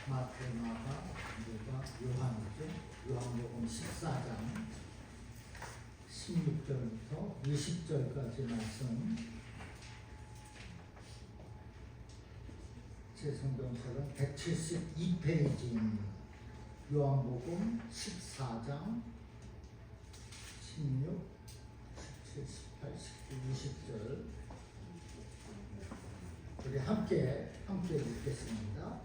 마태, 마가, 누가, 요한이죠. 요한복음 14장 16절부터 20절까지 말씀. 제 성경책은 172페이지입니다. 요한복음 14장 16, 17, 18, 19, 20절 우리 함께 읽겠습니다.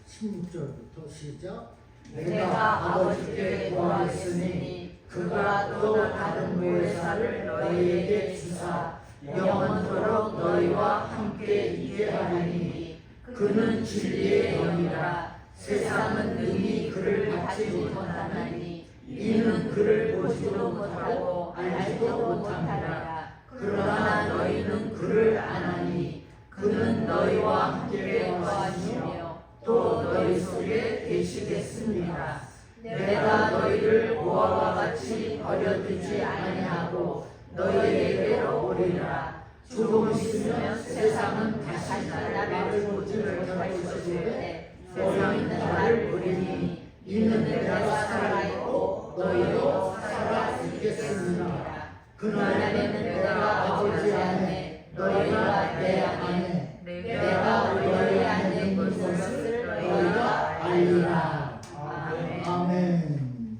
16절부터 시작. 내가 아버지께 구하겠으니 그가 또 다른 보혜사를 너희에게 주사 영원토록 너희와 함께 있게 하리니 그는 진리의 영이라. 세상은 능히 그를 받지 못하나니 이는 그를 보지도 못하고 알지도 못하리라. 그러나 너희는 그를 아나니 그는 너희와 함께 거하시며 또 너희 속에 계시겠습니다. 내가 너희를 고아와 같이 버려두지 아니하고 너희에게로 오리라. 조금 있으면 세상은 다시 나를 보지 못할 것인데 세상이 나를 보리니 이는 내가 살아있고 너희도 살아 있겠습니다. 그날에는 내가 아버지 안에 너희가 내 안에 내가 너희 안에 있는 것을 너희가 알리라. 아멘. 아멘.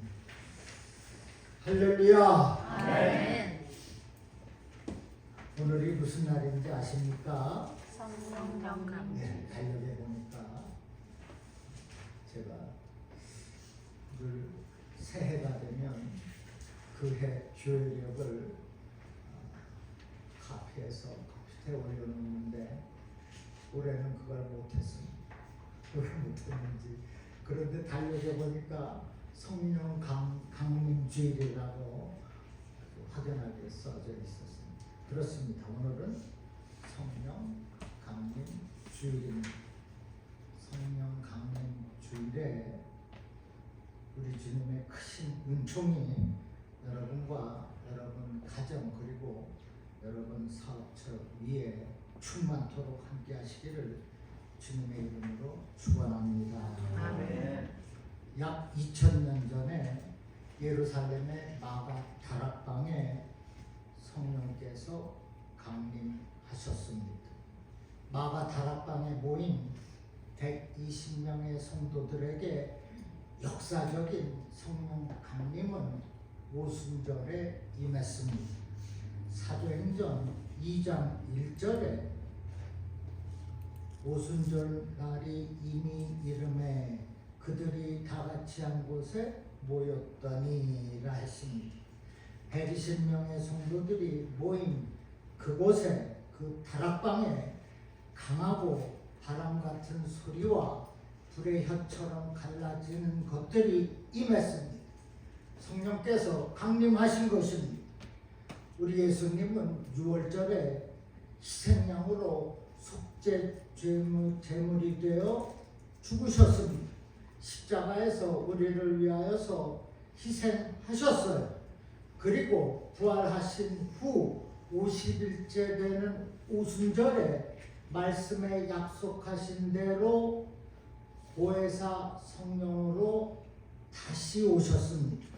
할렐루야. 아멘. 오늘이 무슨 날인지 아십니까? 성령감. 네, 달력에 보니까 제가 늘 새해가 되면 그 해 교회력을 카피해서 컴퓨터에 올려놓는데 올해는 그걸 못했습니다. 왜 못했는지. 그런데 달력에 보니까 성령 강림 주일이라고 확연하게 써져 있었습니다. 그렇습니다. 오늘은 성령 강림 주일입니다. 성령 강림 주일에 우리 주님의 크신 은총이 여러분과 여러분 가정 그리고 여러분 사업처 위에 충만토록 함께 하시기를 주님의 이름으로 축원합니다. 아멘. 약 2000년 전에 예루살렘의 마가 다락방에 성령께서 강림하셨습니다. 마가 다락방에 모인 120명의 성도들에게 역사적인 성령 강림은 오순절에 임했습니다. 사도행전 2장 1절에 오순절 날이 이미 이름에 그들이 다 같이 한 곳에 모였더니라 했습니다. 120명의 성도들이 모인 그곳에 그 다락방에 강하고 바람 같은 소리와 불의 혀처럼 갈라지는 것들이 임했습니다. 성령께서 강림하신 것입니다. 우리 예수님은 6월절에 희생양으로 속죄 제물이 되어 죽으셨습니다. 십자가에서 우리를 위하여서 희생하셨어요. 그리고 부활하신 후 50일째 되는 오순절에 말씀에 약속하신 대로 보혜사 성령으로 다시 오셨습니다.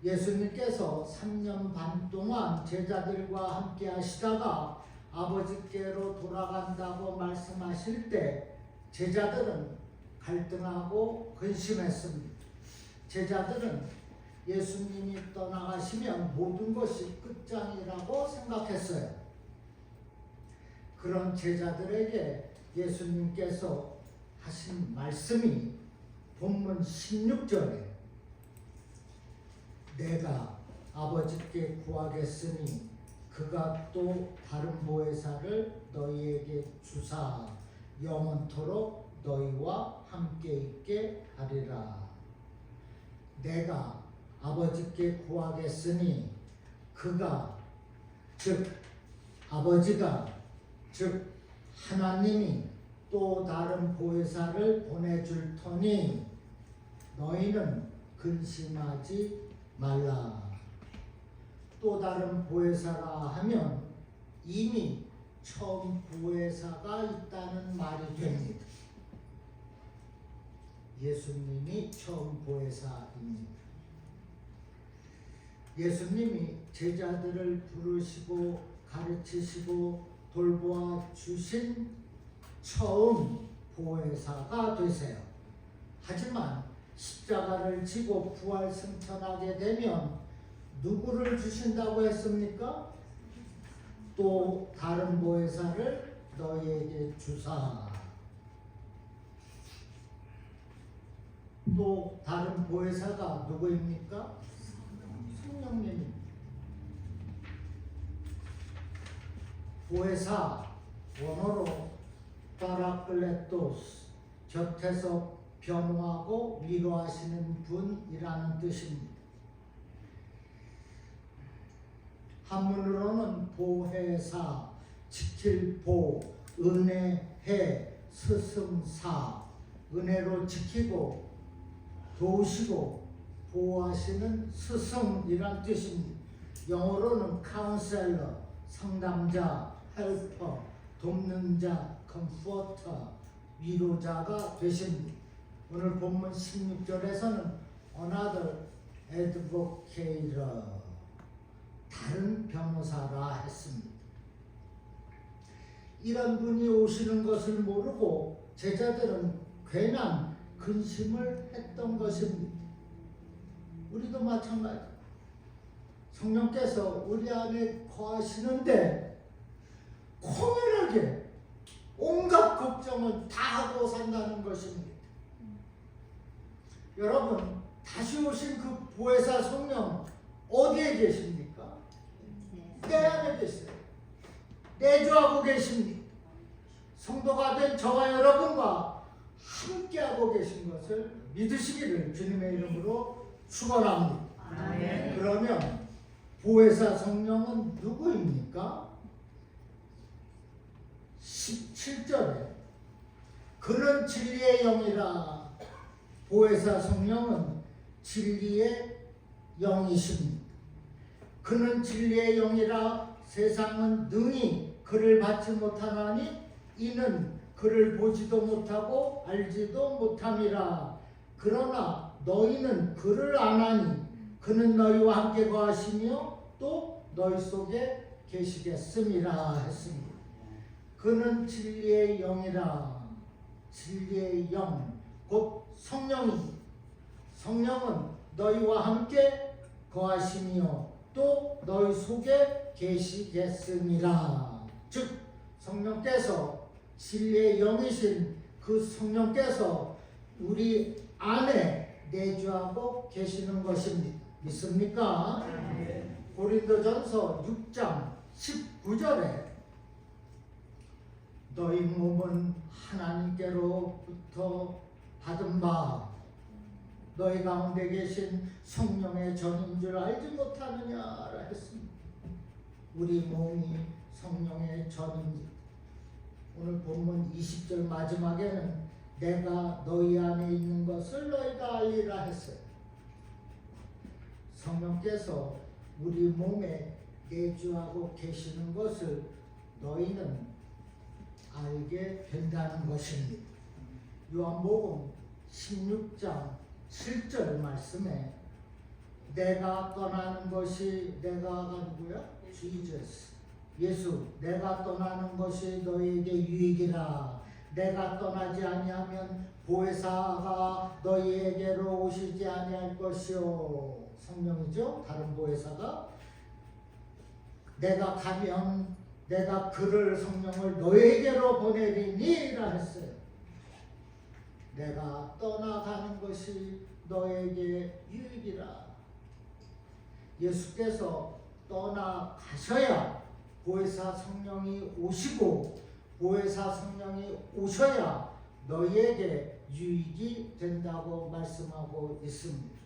예수님께서 3년 반 동안 제자들과 함께 하시다가 아버지께로 돌아간다고 말씀하실 때 제자들은 갈등하고 근심했습니다. 제자들은 예수님이 떠나가시면 모든 것이 끝장이라고 생각했어요. 그런 제자들에게 예수님께서 하신 말씀이 본문 16절에 내가 아버지께 구하겠으니 그가 또 다른 보혜사를 너희에게 주사 영원토록 너희와 함께 있게 하리라. 내가 아버지께 구하겠으니 그가 즉 아버지가 즉 하나님이 또 다른 보혜사를 보내줄 터니 너희는 근심하지 말라. 또 다른 보혜사라 하면 이미 처음 보혜사가 있다는 말이 됩니다. 예수님이 처음 보혜사입니다. 예수님이 제자들을 부르시고 가르치시고 돌보아 주신 처음 보혜사가 되세요. 하지만 십자가를 지고 부활 승천하게 되면 누구를 주신다고 했습니까? 또 다른 보혜사를 너희에게 주사. 또 다른 보혜사가 누구입니까? 성령님입니다. 보혜사 원어로 파라클레토스, 곁에서 변호하고 위로하시는 분이라는 뜻입니다. 한문으로는 보혜사, 지킬 보, 은혜해, 스승사, 은혜로 지키고 도우시고 보호하시는 스승이란 뜻입니다. 영어로는 카운셀러, 상담자, 헬퍼, 돕는 자, 컴포터, 위로자가 되십니다. 오늘 본문 16절에서는 another advocator, 다른 변호사라 했습니다. 이런 분이 오시는 것을 모르고 제자들은 괜한 근심을 했던 것입니다. 우리도 마찬가지. 성령께서 우리 안에 거하시는데 코면하게 온갖 걱정은 다 하고 산다는 것입니다. 여러분, 다시 오신 그 보혜사 성령 어디에 계십니까? 내 안에 계세요. 내주하고 계십니다. 성도가 된 저와 여러분과 함께하고 계신 것을 믿으시기를 주님의 이름으로 축원합니다. 아멘. 그러면 보혜사 성령은 누구입니까? 17절에 그는 진리의 영이라. 보혜사 성령은 진리의 영이십니다. 그는 진리의 영이라. 세상은 능히 그를 받지 못하나니 이는 그를 보지도 못하고 알지도 못함이라. 그러나 너희는 그를 아나니 그는 너희와 함께 거하시며 또 너희 속에 계시겠음이라 했습니다. 그는 진리의 영이라. 진리의 영, 곧 성령입니다. 성령은 너희와 함께 거하시며 또 너희 속에 계시겠음이라. 즉 성령께서, 진리의 영이신 그 성령께서 우리 안에 내주하고 계시는 것입니다. 믿습니까? 고린도전서 6장 19절에 너희 몸은 하나님께로부터 받은 바 너희 가운데 계신 성령의 전인 줄 알지 못하느냐라 했습니다. 우리 몸이 성령의 전입니다. 오늘 본문 20절 마지막에는 내가 너희 안에 있는 것을 너희가 알리라 했어요. 성령께서 우리 몸에 내주하고 계시는 것을 너희는 알게 된다는 것입니다. 요한복음 16장 7절 말씀에 내가 떠나는 것이, 내가가 누구야? Jesus. 예수, 내가 떠나는 것이 너희에게 유익이라. 내가 떠나지 아니하면 보혜사가 너희에게로 오시지 아니할 것이요. 성령이죠. 다른 보혜사가. 내가 가면 내가 그를, 성령을 너희에게로 보내리니라 했어요. 내가 떠나가는 것이 너에게 유익이라. 예수께서 떠나가셔야 보혜사 성령이 오시고 보혜사 성령이 오셔야 너희에게 유익이 된다고 말씀하고 있습니다.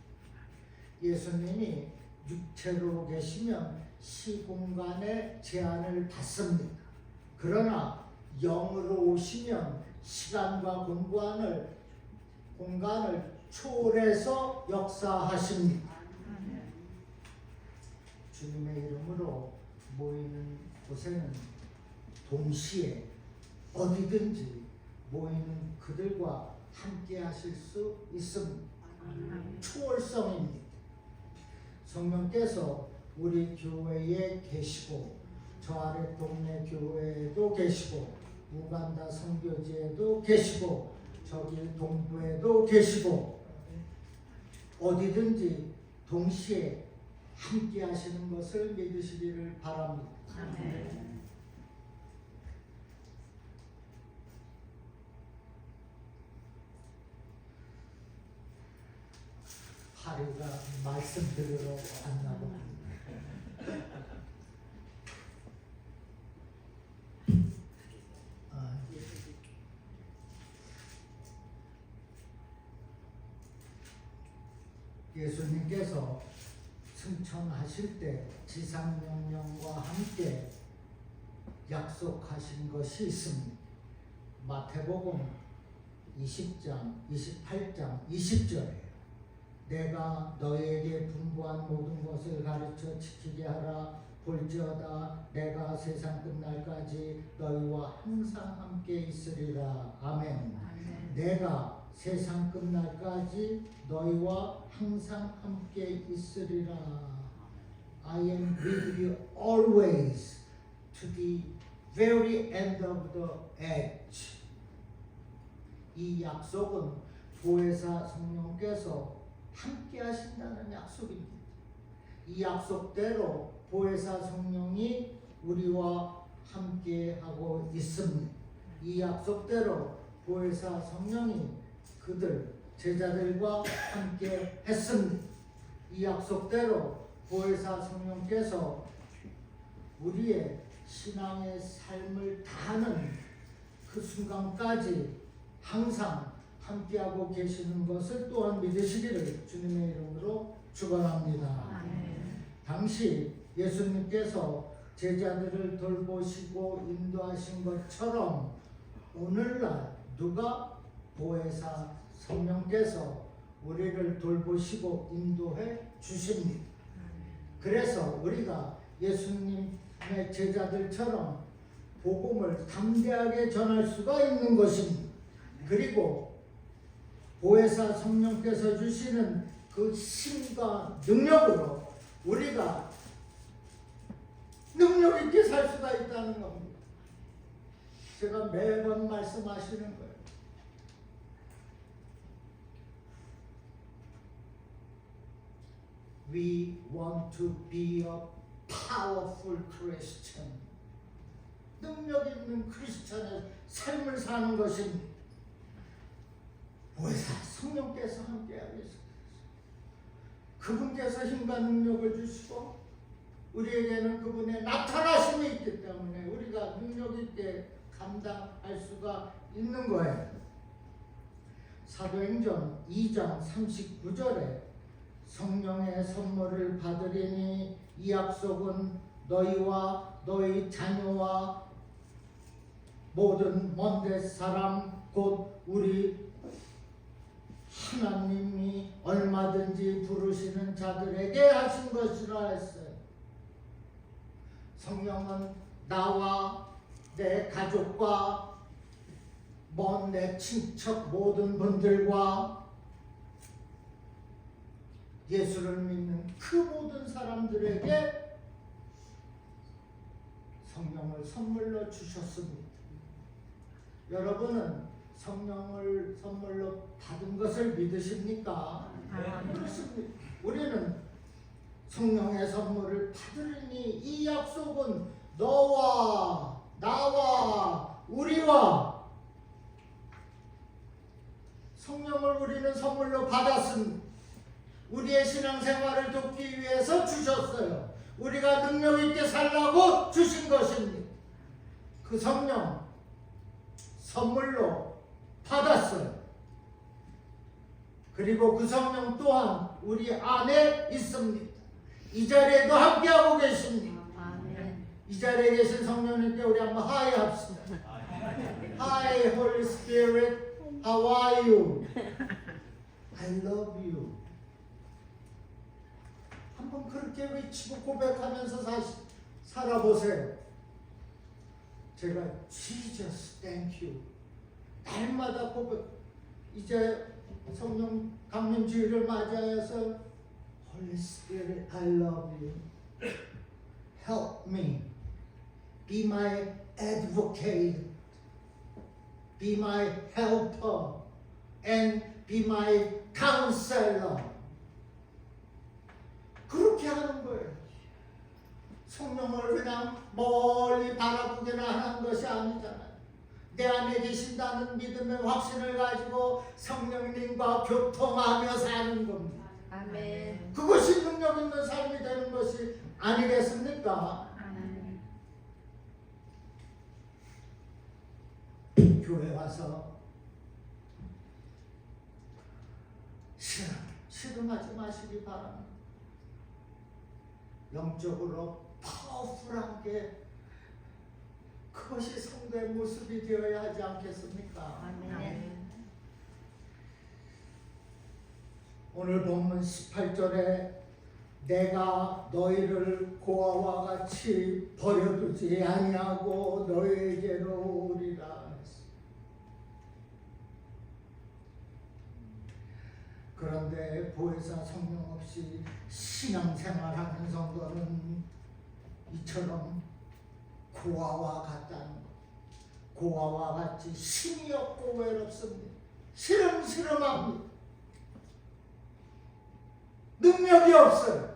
예수님이 육체로 계시면 시공간의 제한을 받습니다. 그러나 영으로 오시면 시간과 공간을 초월해서 역사하십니다. 주님의 이름으로 모이는 곳에는 동시에 어디든지 모이는 그들과 함께 하실 수 있습니다. 초월성입니다. 성령께서 우리 교회에 계시고 저 아래 동네 교회에도 계시고 우간다 선교지에도 계시고 저기 동부에도 계시고 어디든지 동시에 함께 하시는 것을 믿으시기를 바랍니다. 아멘. 하리가 말씀 들으러 왔나 봅니다. 예수님께서 승천하실 때 지상명령과 함께 약속하신 것이 있습니다. 마태복음 20장, 28장, 20절에 내가 너에게 분부한 모든 것을 가르쳐 지키게 하라. 볼지어다 내가 세상 끝날까지 너희와 항상 함께 있으리라. 아멘. 내가 세상 끝날까지 너희와 항상 함께 있으리라. I am with you always to the very end of the age. 이 약속은 보혜사 성령께서 함께 하신다는 약속입니다. 이 약속대로 보혜사 성령이 우리와 함께 하고 있습니다. 이 약속대로 보혜사 성령이 그들 제자들과 함께 했습니다. 이 약속대로 보혜사 성령께서 우리의 신앙의 삶을 다하는 그 순간까지 항상 함께하고 계시는 것을 또한 믿으시기를 주님의 이름으로 축원합니다. 아멘. 당시 예수님께서 제자들을 돌보시고 인도하신 것처럼 오늘날 누가 보혜사 성령께서 우리를 돌보시고 인도해 주십니다. 그래서 우리가 예수님의 제자들처럼 복음을 담대하게 전할 수가 있는 것입니다. 그리고 보혜사 성령께서 주시는 그 힘과 능력으로 우리가 능력 있게 살 수가 있다는 겁니다. 제가 매번 말씀하시는 거예요. We want to be a powerful Christian. 능력 있는 크리스천의 삶을 사는 것입니다. 보혜사 성령께서 함께하고 있습니다. 그분께서 힘과 능력을 주시고 우리에게는 그분의 나타나심이 있기 때문에 우리가 능력 있게 감당할 수가 있는 거예요. 사도행전 2장 39절에 성령의 선물을 받으리니 이 약속은 너희와 너희 자녀와 모든 먼데 사람 곧 우리 하나님이 얼마든지 부르시는 자들에게 하신 것이라 했어요. 성령은 나와 내 가족과 먼 내 친척 모든 분들과 예수를 믿는 그 모든 사람들에게 성령을 선물로 주셨습니다. 여러분은 성령을 선물로 받은 것을 믿으십니까? 그렇습니다. 우리는 성령의 선물을 받으리니 이 약속은 너와 나와 우리와 성령을 우리는 선물로 받았습니다. 우리의 신앙생활을 돕기 위해서 주셨어요. 우리가 능력 있게 살라고 주신 것입니다. 그 성령 선물로 받았어요. 그리고 그 성령 또한 우리 안에 있습니다. 이 자리에도 함께하고 계십니다. 아멘. 이 자리에 계신 성령님께 우리 한번 하이 합시다. Hi Holy Spirit, how are you? I love you. 한번 그렇게 외치고 고백하면서 살아보세요. 제가 Jesus, thank you. 날마다 고백. 이제 성령 강림주의를 맞이하여서 Holy Spirit, I love you. Help me. Be my advocate. Be my helper. And be my counselor. 그렇게 하는 거예요. 성령을 그냥 멀리 바라보기나 하는 것이 아니잖아요. 내 안에 계신다는 믿음의 확신을 가지고 성령님과 교통하며 사는 겁니다. 아멘. 그것이 능력 있는 삶이 되는 것이 아니겠습니까? 아멘. 교회 와서 실험하지 마시기 바랍니다. 영적으로 파워풀한 게 그것이 성도의 모습이 되어야 하지 않겠습니까? 아멘. 오늘 본문 18절에 내가 너희를 고아와 같이 버려두지 아니하고 너희에게로 오리라 했습니다. 그런데 보혜사 성령 없이 신앙생활하는 성도는 이처럼 고아와 같다는 것. 고아와 같이 힘이 없고 외롭습니다. 시름시름합니다. 능력이 없어요.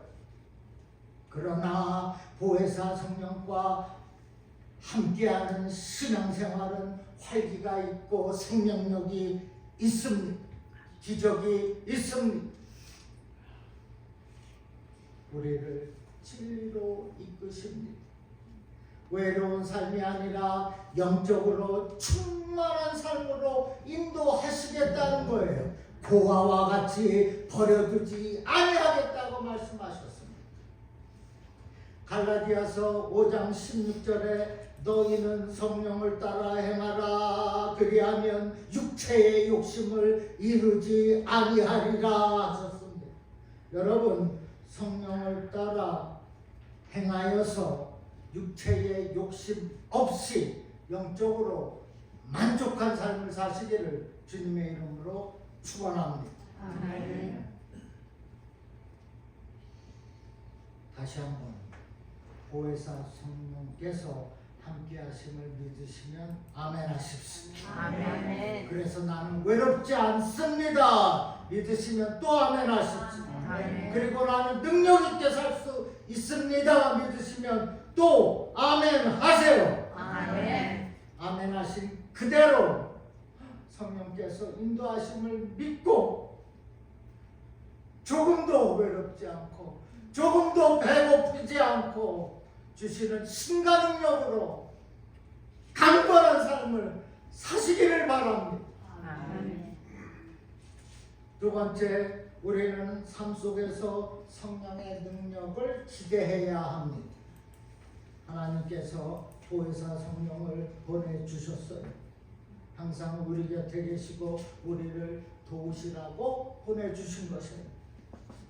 그러나 보혜사 성령과 함께하는 신앙생활은 활기가 있고 생명력이 있습니다. 기적이 있습니다. 우리를 진리로 이끄십니다. 외로운 삶이 아니라 영적으로 충만한 삶으로 인도하시겠다는 거예요. 고아와 같이 버려두지 아니하겠다고 말씀하셨습니다. 갈라디아서 5장 16절에 너희는 성령을 따라 행하라 그리하면 육체의 욕심을 이루지 아니하리라 하셨습니다. 여러분, 성령을 따라 행하여서 육체의 욕심 없이 영적으로 만족한 삶을 사시기를 주님의 이름으로 축원합니다. 아멘. 다시 한번 보혜사 성령께서 함께 하심을 믿으시면 아멘 하십시오. 아멘. 그래서 나는 외롭지 않습니다. 믿으시면 또 아멘 하십시오. 아멘. 그리고 나는 능력 있게 살 수 있습니다. 믿으시면 또 아멘 하세요. 아멘. 아멘 하신 그대로 성령께서 인도하심을 믿고 조금도 외롭지 않고 조금도 배고프지 않고 주시는 신과 능력으로 강건한 삶을 사시기를 바랍니다. 아멘. 두 번째, 우리는 삶 속에서 성령의 능력을 기대해야 합니다. 하나님께서 보혜사 성령을 보내주셨어요. 항상 우리 곁에 계시고 우리를 도우시라고 보내주신 것입니다.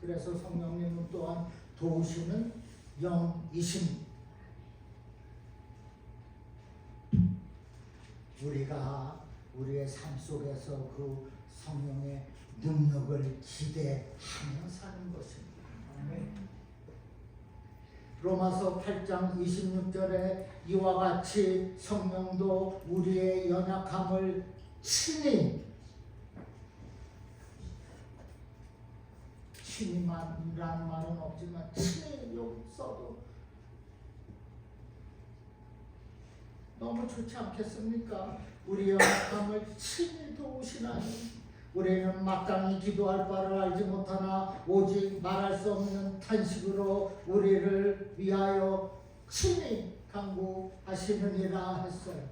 그래서 성령님은 또한 도우시는 영이십니다. 우리가 우리의 삶 속에서 그 성령의 능력을 기대하며 사는 것입니다. 아멘. 로마서 8장 26절에 이와 같이 성령도 우리의 연약함을 친히라는 말은 없지만 친히 여기 써도 너무 좋지 않겠습니까? 우리의 연약함을 친히 도우시나니 우리는 마땅히 기도할 바를 알지 못하나 오직 말할 수 없는 탄식으로 우리를 위하여 친히 간구하시느니라 했어요.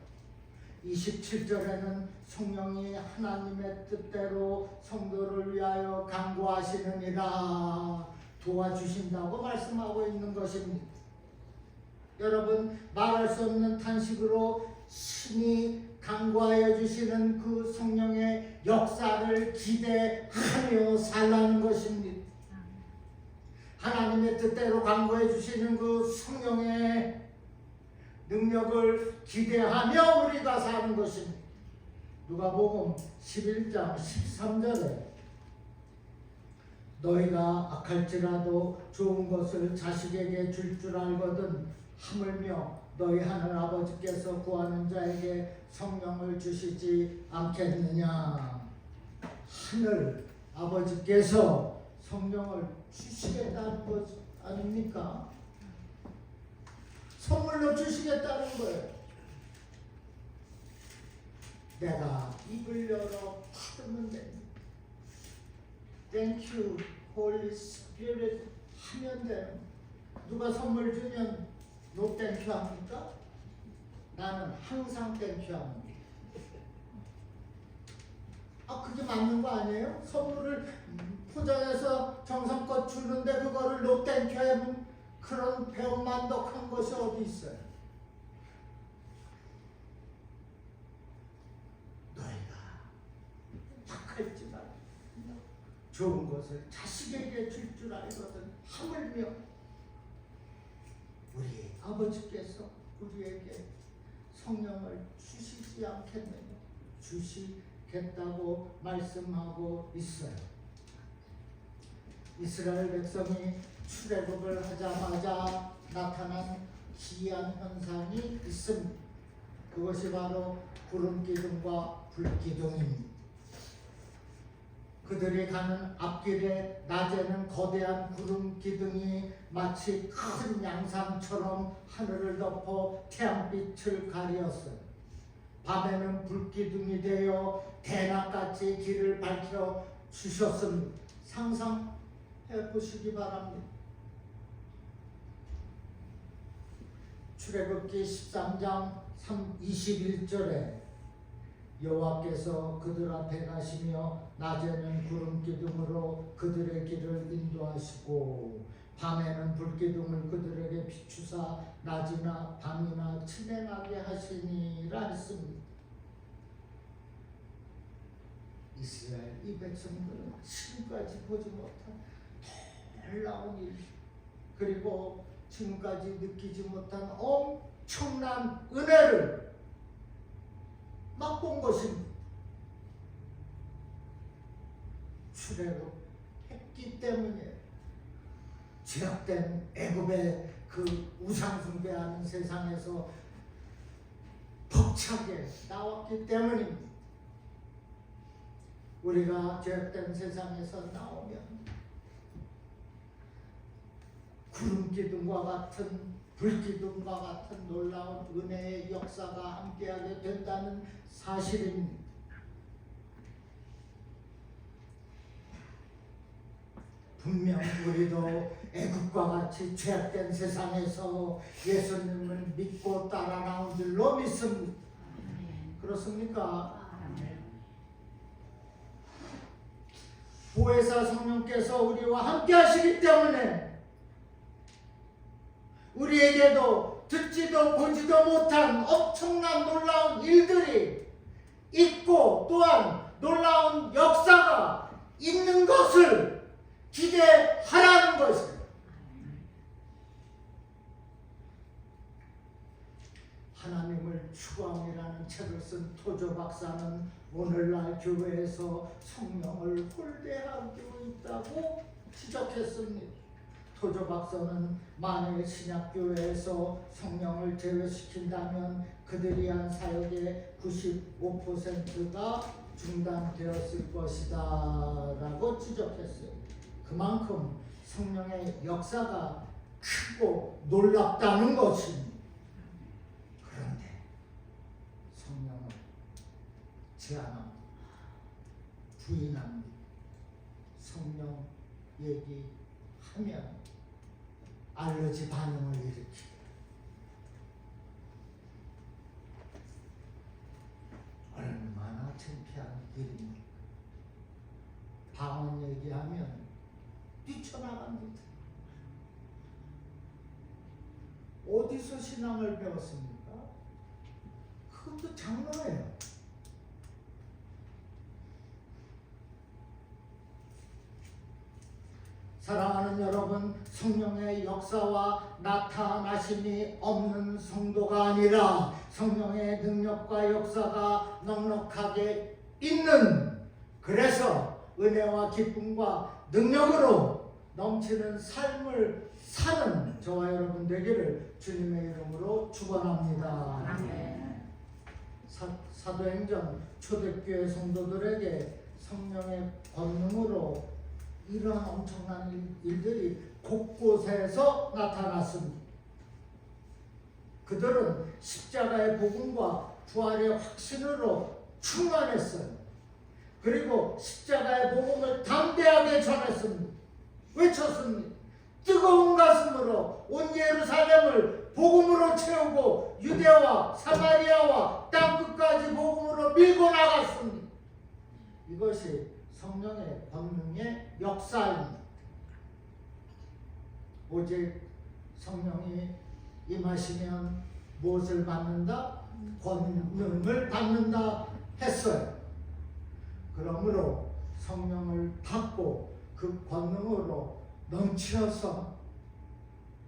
27절에는 성령이 하나님의 뜻대로 성도를 위하여 간구하시느니라 도와주신다고 말씀하고 있는 것입니다. 여러분, 말할 수 없는 탄식으로 신이 간구하여 주시는 그 성령의 역사를 기대하며 살라는 것입니다. 하나님의 뜻대로 간구해 주시는 그 성령의 능력을 기대하며 우리가 사는 것입니다. 누가복음 11장 13절에 너희가 악할지라도 좋은 것을 자식에게 줄 줄 알거든 하물며 너희 하늘 아버지께서 구하는 자에게 성령을 주시지 않겠느냐. 하늘 아버지께서 성령을 주시겠다는 것 아닙니까? 선물로 주시겠다는 거예요. 내가 입을 열어 받으면 됩니다. Thank you, Holy Spirit 하면 돼요. 누가 선물 주면 No thank you 합니까? 나는 항상 thank you 합니다. 그게 맞는 거 아니에요? 선물을 포장해서 정성껏 주는데 그거를 No thank you 하면 그런 배은만덕한 것이 어디 있어요? 너희가 착할지만 좋은 것을 자식에게 줄 줄 알거든 하물며 우리 아버지께서 우리에게 성령을 주시지 않겠느냐. 주시겠다고 말씀하고 있어요. 이스라엘 백성이 출애굽을 하자마자 나타난 기이한 현상이 있습니다. 그것이 바로 구름기둥과 불기둥입니다. 그들이 가는 앞길에 낮에는 거대한 구름기둥이 마치 큰 양상처럼 하늘을 덮어 태양빛을 가리었어요. 밤에는 불기둥이 되어 대낮같이 길을 밝혀 주셨습니다. 상상해 보시기 바랍니다. 출애굽기 13장 21절에 여호와께서 그들 앞에 가시며 낮에는 구름기둥으로 그들의 길을 인도하시고 밤에는 불기둥을 그들에게 비추사 낮이나 밤이나 친행하게 하시니라 했습니다. 이스라엘 이 백성들은 지금까지 보지 못한 놀라운 일 그리고 지금까지 느끼지 못한 엄청난 은혜를 맛본 것입니다. 출애굽했기 때문에 죄악된 애굽의 그 우상 숭배하는 세상에서 벅차게 나왔기 때문입니다. 우리가 죄악된 세상에서 나오면 구름기둥과 같은 불기둥과 같은 놀라운 은혜의 역사가 함께하게 된다는 사실입니다. 분명 우리도 애국과 같이 죄악된 세상에서 예수님을 믿고 따라 나온 줄로 믿습니다. 그렇습니까? 보혜사 성령께서 우리와 함께 하시기 때문에 우리에게도 듣지도 보지도 못한 엄청난 놀라운 일들이 있고 또한 놀라운 역사가 있는 것을 기대하라는 것입니다. 하나님을 추구함이라는 책을 쓴 토조 박사는 오늘날 교회에서 성령을 홀대하고 있다고 지적했습니다. 토조 박사는 만일 신약교회에서 성령을 제외시킨다면 그들이 한 사역의 95%가 중단되었을 것이다 라고 지적했어요. 그만큼 성령의 역사가 크고 놀랍다는 것입니다. 그런데 성령을 제한합니다. 부인합니다. 성령 얘기하면 알러지 반응을 일으키고 얼마나 창피한 일입니까? 방언 얘기하면 뛰쳐나갑니다. 어디서 신앙을 배웠습니까? 그것도 장로예요. 사랑하는 여러분, 성령의 역사와 나타나심이 없는 성도가 아니라 성령의 능력과 역사가 넉넉하게 있는, 그래서 은혜와 기쁨과 능력으로 넘치는 삶을 사는 저와 여러분 되기를 주님의 이름으로 축원합니다. 아멘. 사도행전 초대교회 성도들에게 성령의 권능으로 이러한 엄청난 일들이 곳곳에서 나타났습니다. 그들은 십자가의 복음과 부활의 확신으로 충만했어요. 그리고 십자가의 복음을 담대하게 전했습니다. 외쳤습니다. 뜨거운 가슴으로 온 예루살렘을 복음으로 채우고 유대와 사마리아와 땅끝까지 복음으로 밀고 나갔습니다. 이것이 성령의 권능의 역사입니다. 오직 성령이 임하시면 무엇을 받는다? 권능을 받는다 했어요. 그러므로 성령을 받고 그 권능으로 넘치어서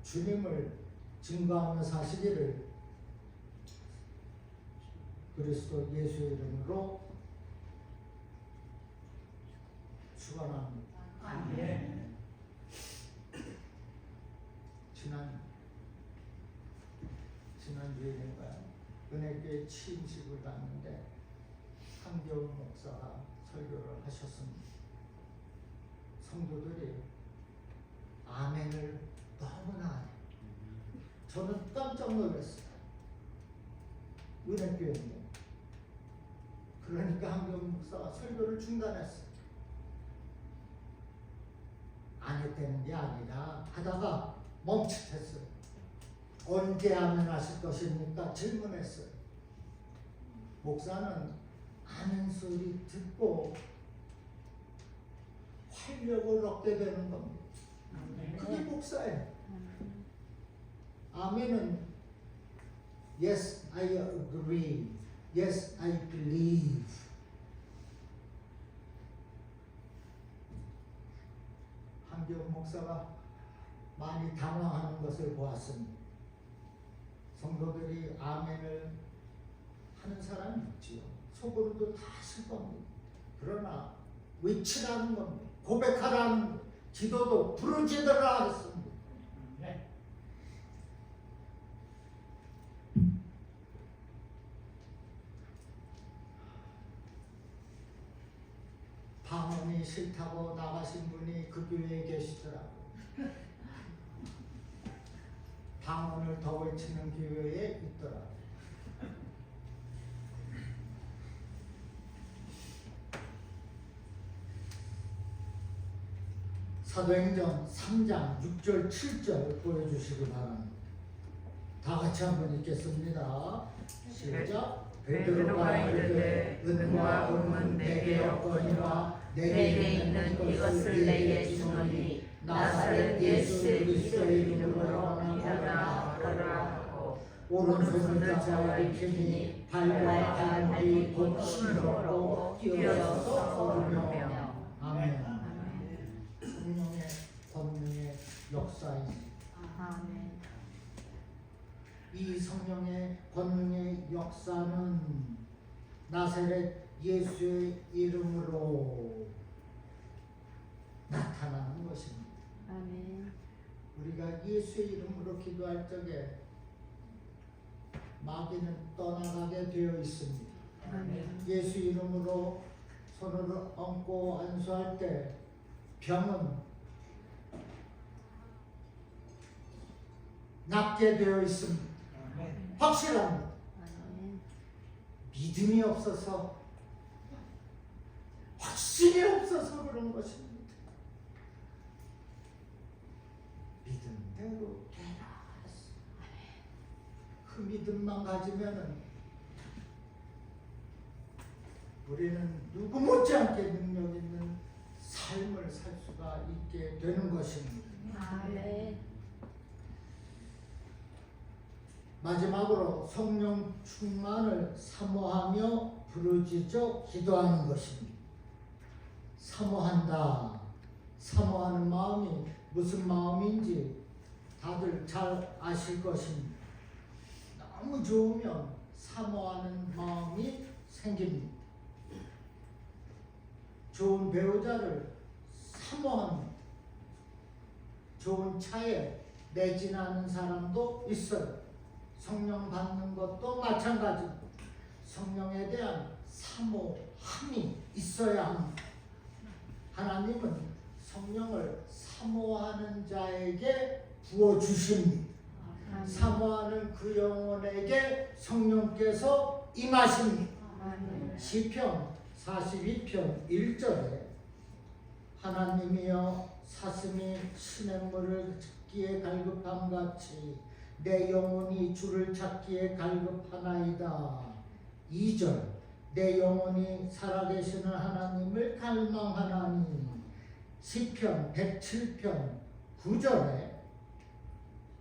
주님을 증거하며 사시기를 그리스도 예수의 이름으로 축원합니다. 아멘. 지난주에인가요? 은혜교회 취임식을 갔는데 한겨울 목사가 설교를 하셨습니다. 성도들이 아멘을 너무나 안 해요. 저는 깜짝 놀랐어요. 은혜교회인데. 그러니까 한겨울 목사가 설교를 중단했어요. 안 했다는 게 아니라 하다가 멈칫했어요. 언제 아멘 하실 것입니까? 질문했어요. 목사는 아멘 소리 듣고 활력을 얻게 되는 겁니다. 그게 목사예요. 아멘은 Yes, I agree. Yes, I believe. 한기훈 목사가 많이 당황하는 것을 보았습니다. 성도들이 아멘을 하는 사람이 있지요. 속으로도 다 하실 겁니다. 그러나 외치라는 겁니다. 고백하라는 것, 기도도 부르짖으라 했습니다. 방언이 싫다고 나가신 분이 그 교회에 계시더라고요. 방언을 더 외치는 교회에 있더라고요. 사도행전 3장 6절 7절 보여주시기 바랍니다. 다 같이 한번 읽겠습니다. 시작. 베드로가 이르되 은과 금은 내게 없거니와 내게 있는 이것을 내게 주노니 나사렛 예수 그리스도의 이름으로 일어나 걸으라 하고 오른손을 잡아일으키니 발과 발목이 곧 힘을 얻고 뛰어서 걸으며. 아멘. 성령의 권능의 역사입니다. 아멘. 이 성령의 권능의 역사는 나사렛 예수의 이름으로 나타나는 것입니다. 아멘. 우리가 예수의 이름으로 기도할 적에 마귀는 떠나가게 되어 있습니다. 아멘. 예수 이름으로 손을 얹고 안수할 때 병은 낫게 되어 있습니다. 확실합니다. 아멘. 믿음이 없어서, 확신이 없어서 그런 것입니다. 믿음대로 되라. 그 믿음만 가지면은 우리는 누구 못지않게 능력 있는 삶을 살 수가 있게 되는 것입니다. 아멘. 마지막으로 성령 충만을 사모하며 부르짖어 기도하는 것입니다. 사모한다. 사모하는 마음이 무슨 마음인지 다들 잘 아실 것입니다. 너무 좋으면 사모하는 마음이 생깁니다. 좋은 배우자를 사모합니다. 좋은 차에 매진하는 사람도 있어요. 성령 받는 것도 마찬가지입니다. 성령에 대한 사모함이 있어야 합니다. 하나님은 성령을 사모하는 자에게 부어주십니다. 사모하는 그 영혼에게 성령께서 임하십니다. 시편 42편 1절에 하나님이여 사슴이 시냇물을 찾기에 갈급함같이 내 영혼이 주를 찾기에 갈급하나이다. 2절 내 영혼이 살아계시는 하나님을 갈망하나니. 시편 107편 9절에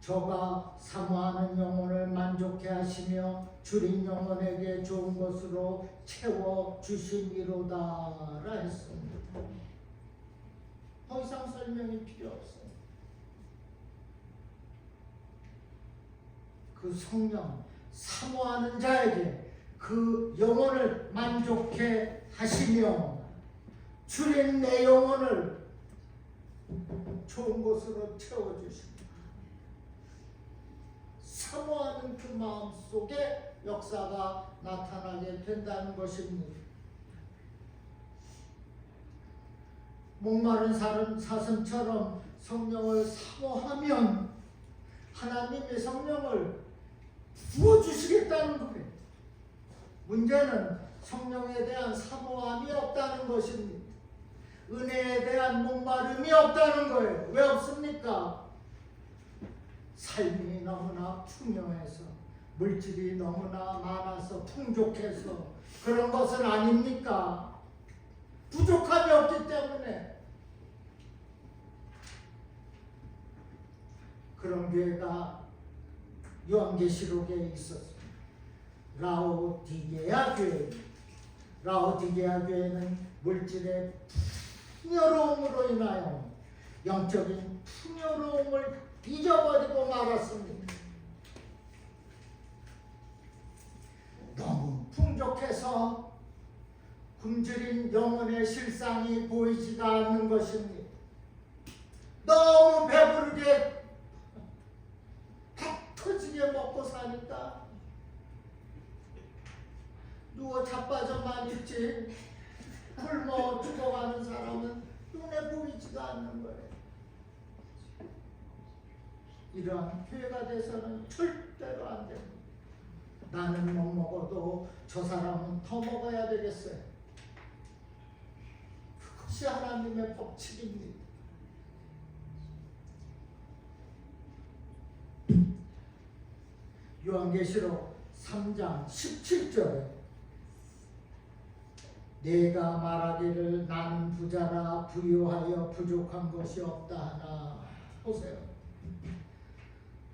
저가 사모하는 영혼을 만족해 하시며 줄인 영혼에게 좋은 것으로 채워 주심이로다라 했습니다. 더 이상 설명이 필요 없어요. 그 성령 사모하는 자에게 그 영혼을 만족해 하시며 줄인 내 영혼을 좋은 것으로 채워주십니다. 사모하는 그 마음 속에 역사가 나타나게 된다는 것입니다. 목마른 사슴처럼 성령을 사모하면 하나님의 성령을 부어주시겠다는 거예요. 문제는 성령에 대한 사모함이 없다는 것입니다. 은혜에 대한 목마름이 없다는 거예요. 왜 없습니까? 삶이 너무나 풍요해서, 물질이 너무나 많아서 풍족해서 그런 것은 아닙니까? 부족함이 없기 때문에. 그런 교회가 요한계시록에 있었습니다. 라오디게아 교회. 라오디게아 교회는 물질의 풍요로움으로 인하여 영적인 풍요로움을 잊어버리고 말았습니다. 너무 풍족해서 굶주린 영혼의 실상이 보이지가 않는 것입니다. 너무 배부르게 배 터지게 먹고 사니까 누워 자빠져만 있지 굶어 죽어가는 사람은 눈에 보이지가 않는 거예요. 이러한 교회가 돼서는 절대로 안 됩니다. 나는 못 먹어도 저 사람은 더 먹어야 되겠어요. 그것이 하나님의 법칙입니다. 요한계시록 3장 17절에 내가 말하기를 나는 부자라 부유하여 부족한 것이 없다 하나. 보세요.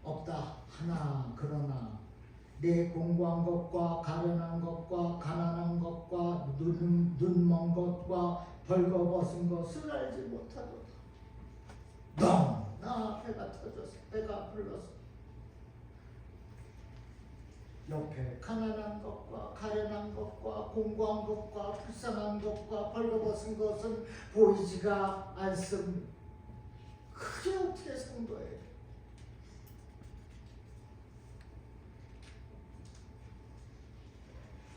없다 하나. 그러나 내 공고한 것과 가련한 것과 가난한 것과 눈먼 것과 벌거벗은 것을 알지 못하도다. 너무나 배가 터져서 배가 불러서 옆에 가난한 것과 가련한 것과 공고한 것과 불쌍한 것과 벌거벗은 것은 보이지가 않습니다. 그게 어떻게 성도예요?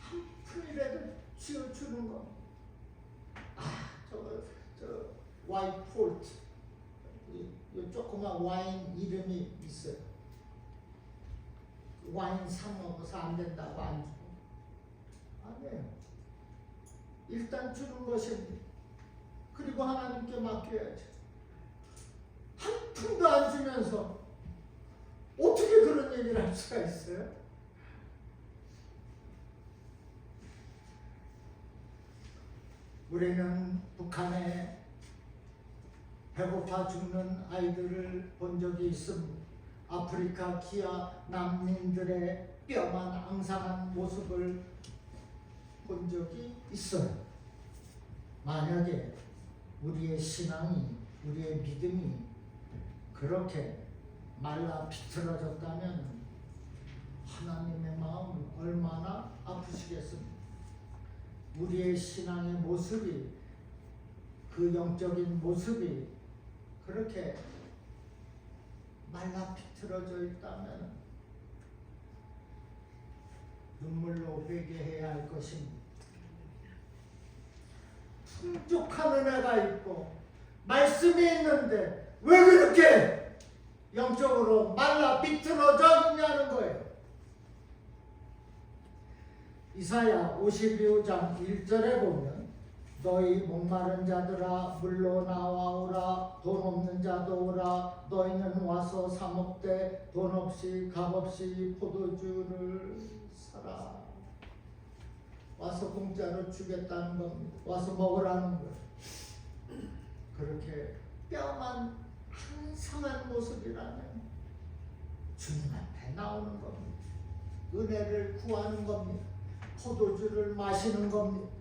한 푼이라도 쥐어주는 거. 저 와인 폴트, 이 조그만 와인 이름이 있어요. 와인 사 먹어서 안 된다고 안 주고. 아니에요. 일단 주는 것입니다. 그리고 하나님께 맡겨야죠. 한 푼도 안 주면서 어떻게 그런 얘기를 할 수가 있어요? 우리는 북한에 배고파 죽는 아이들을 본 적이 있습니다. 아프리카 기아 난민들의 뼈만 앙상한 모습을 본 적이 있어요. 만약에 우리의 신앙이 우리의 믿음이 그렇게 말라 비틀어졌다면 하나님의 마음은 얼마나 아프시겠습니까? 우리의 신앙의 모습이, 그 영적인 모습이 그렇게 말라 비틀어져 있다면 눈물로 회개해야 할 것입니다. 풍족한 은혜가 있고 말씀이 있는데 왜 그렇게 영적으로 말라 비틀어져 있냐는 거예요. 이사야 52장 1절에 보면 너희 목마른 자들아 물로 나와오라, 돈 없는 자도 오라, 너희는 와서 사 먹되 돈 없이 값없이 포도주를 사라. 와서 공짜로 주겠다는 겁니다. 와서 먹으라는 거예요. 그렇게 뼈만 한성한 모습이라면 주님 앞에 나오는 겁니다. 은혜를 구하는 겁니다. 포도주를 마시는 겁니다.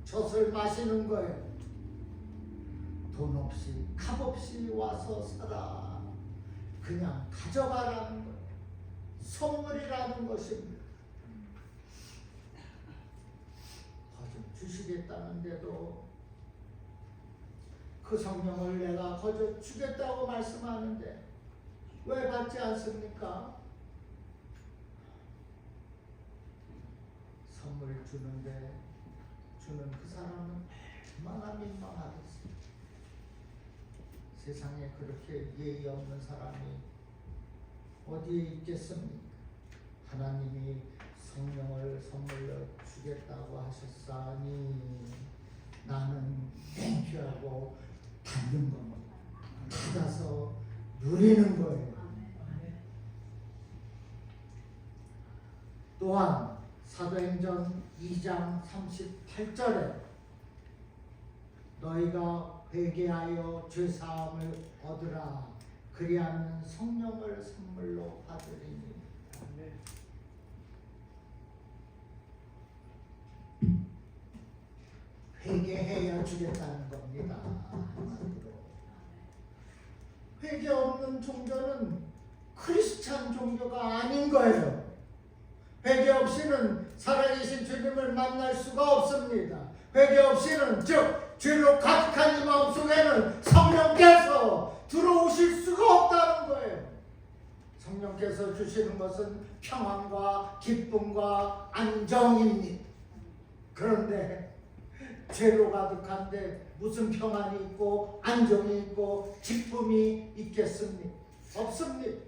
젖을 마시는 거예요. 돈 없이 값없이 와서 사라. 그냥 가져가라는 거예요. 선물이라는 것입니다. 거저 주시겠다는데도 그 성령을 내가 거저 주겠다고 말씀하는데 왜 받지 않습니까? 선물 주는데 주는 그 사람은 얼마나 민망하겠습니까? 세상에 그렇게 예의 없는 사람이 어디에 있겠습니까? 하나님이 성령을 선물로 주겠다고 하셨사니 나는 땡큐하고 받는 겁니다. 받아서 누리는 거예요. 또한 사도행전 2장 38절에 너희가 회개하여 죄사함을 얻으라. 그리하면 성령을 선물로 받으리니. 회개해야 주겠다는 겁니다. 회개 없는 종교는 크리스찬 종교가 아닌 거예요. 회개 없이는 살아계신 주님을 만날 수가 없습니다. 회개 없이는 즉 죄로 가득한 이 마음속에는 성령께서 들어오실 수가 없다는 거예요. 성령께서 주시는 것은 평안과 기쁨과 안정입니다. 그런데 죄로 가득한데 무슨 평안이 있고 안정이 있고 기쁨이 있겠습니까? 없습니다.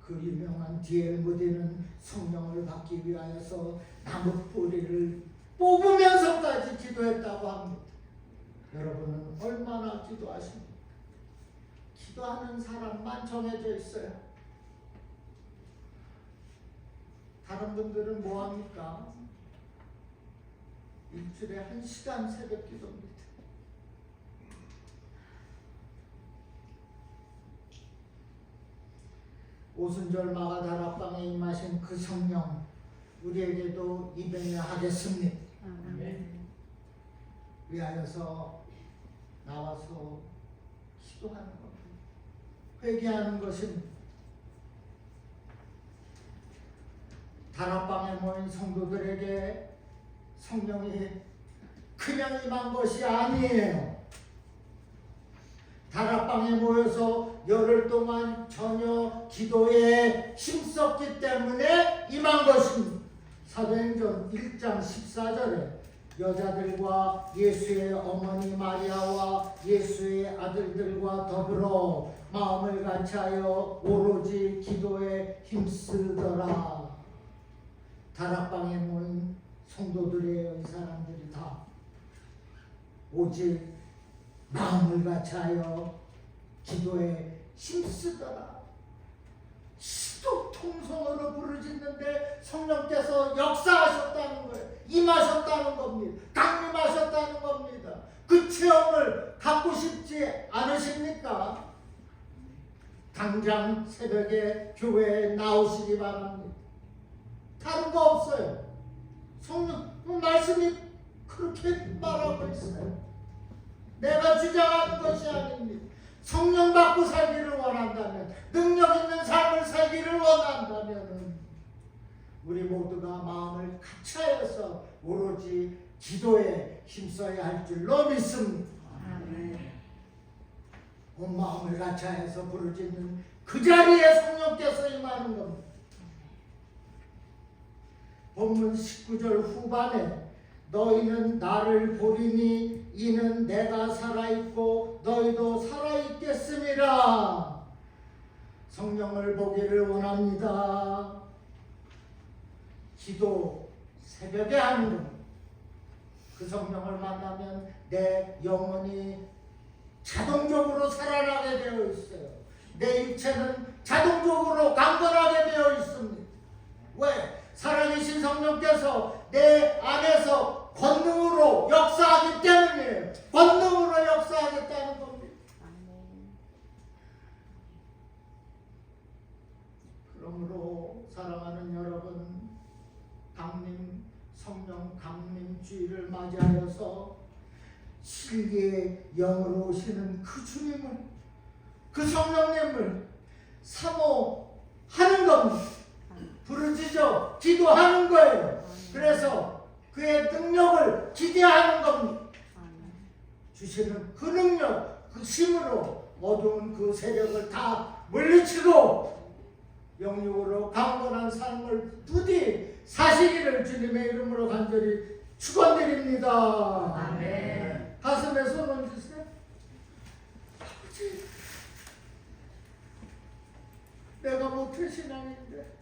그 유명한 D.L. 무디는 성령을 받기 위하여서 나무 뿌리를 뽑으면서까지 기도했다고 합니다. 여러분은 얼마나 기도하십니까? 기도하는 사람만 정해져 있어요. 다른 분들은 뭐합니까? 일주일에 1시간 새벽 기도입니다. 오순절 마가다락방에 임하신 그 성령 우리에게도 임하겠습니다. 위하여서 나와서 기도하는 겁니다. 회개하는 것입니다. 다락방에 모인 성도들에게 성령이 그냥 임한 것이 아니에요. 다락방에 모여서 열흘 동안 전혀 기도에 힘썼기 때문에 임한 것입니다. 사도행전 1장 14절에 여자들과 예수의 어머니 마리아와 예수의 아들들과 더불어 마음을 같이하여 오로지 기도에 힘쓰더라. 다락방에 모인 성도들이에요. 이 사람들이 다 오직 마음을 같이하여 기도에 힘쓰더라. 시도 통성으로 부르짖는데 성령께서 역사하셨다는 거예요. 임하셨다는 겁니다. 강림하셨다는 겁니다. 그 체험을 갖고 싶지 않으십니까? 당장 새벽에 교회에 나오시기 바랍니다. 다른 거 없어요. 성령 말씀이 그렇게 말하고 있어요. 내가 주장하는 것이 아닙니다. 성령 받고 살기를 원한다면, 능력 있는 삶을 살기를 원한다면 우리 모두가 마음을 같이하여서 오로지 기도에 힘써야 할 줄로 믿습니다. 온 마음을 같이하여서 부르짖는 그 자리에 성령께서 임하는 겁니다. 본문 19절 후반에 너희는 나를 보리니 이는 내가 살아있고 너희도 살아있겠음이라. 성령을 보기를 원합니다. 기도 새벽에 하는 것. 그 성령을 만나면 내 영혼이 자동적으로 살아나게 되어 있어요. 내 육체는 자동적으로 강건하게 되어 있습니다. 왜? 살아계신 성령께서 내 안에서 권능으로 역사하기 때문이에요. 권능으로 역사하겠다는 겁니다. 그러므로 사랑하는 여러분, 강림 성령 강림주의를 맞이하여서 진리의 영으로 오시는 그 주님을, 그 성령님을 사모하는 겁니다. 부르짖어 기도하는 거예요. 그래서 그의 능력을 기대하는 겁니다. 주시는 그 능력, 그 힘으로 어두운 그 세력을 다 물리치고 영육으로 강건한 삶을 부디 사시기를 주님의 이름으로 간절히 축원드립니다. 아멘. 가슴에 손 얹으세요. 아버지, 내가 모태신앙인데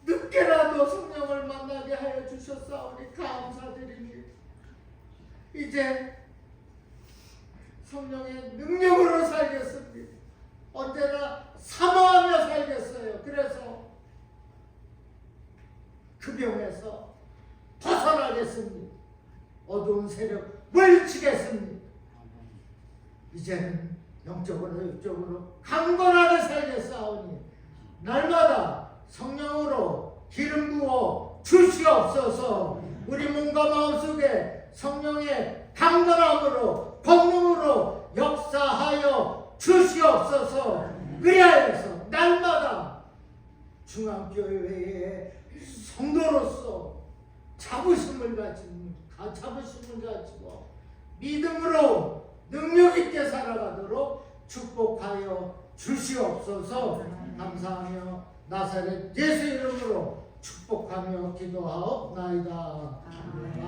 늦게라도 성령을 만나게 하여 주셨사오니 감사드립니다. 이제 성령의 능력으로 살겠습니다. 언제나 사모하며 살겠어요. 그래서 그 병에서 벗어나겠습니다. 어두운 세력 물리치겠습니다. 이제는 영적으로 육적으로 강건하게 살겠사오니 날마다 성령으로 기름 부어 주시옵소서. 우리 몸과 마음속에 성령의 강건함으로 권능으로 역사하여 주시옵소서. 그리하여서 날마다 중앙교회의 성도로서 자부심을 가지고 믿음으로 능력 있게 살아가도록 축복하여 주시옵소서. 감사하며 나사렛 예수 이름으로 축복하며 기도하옵나이다.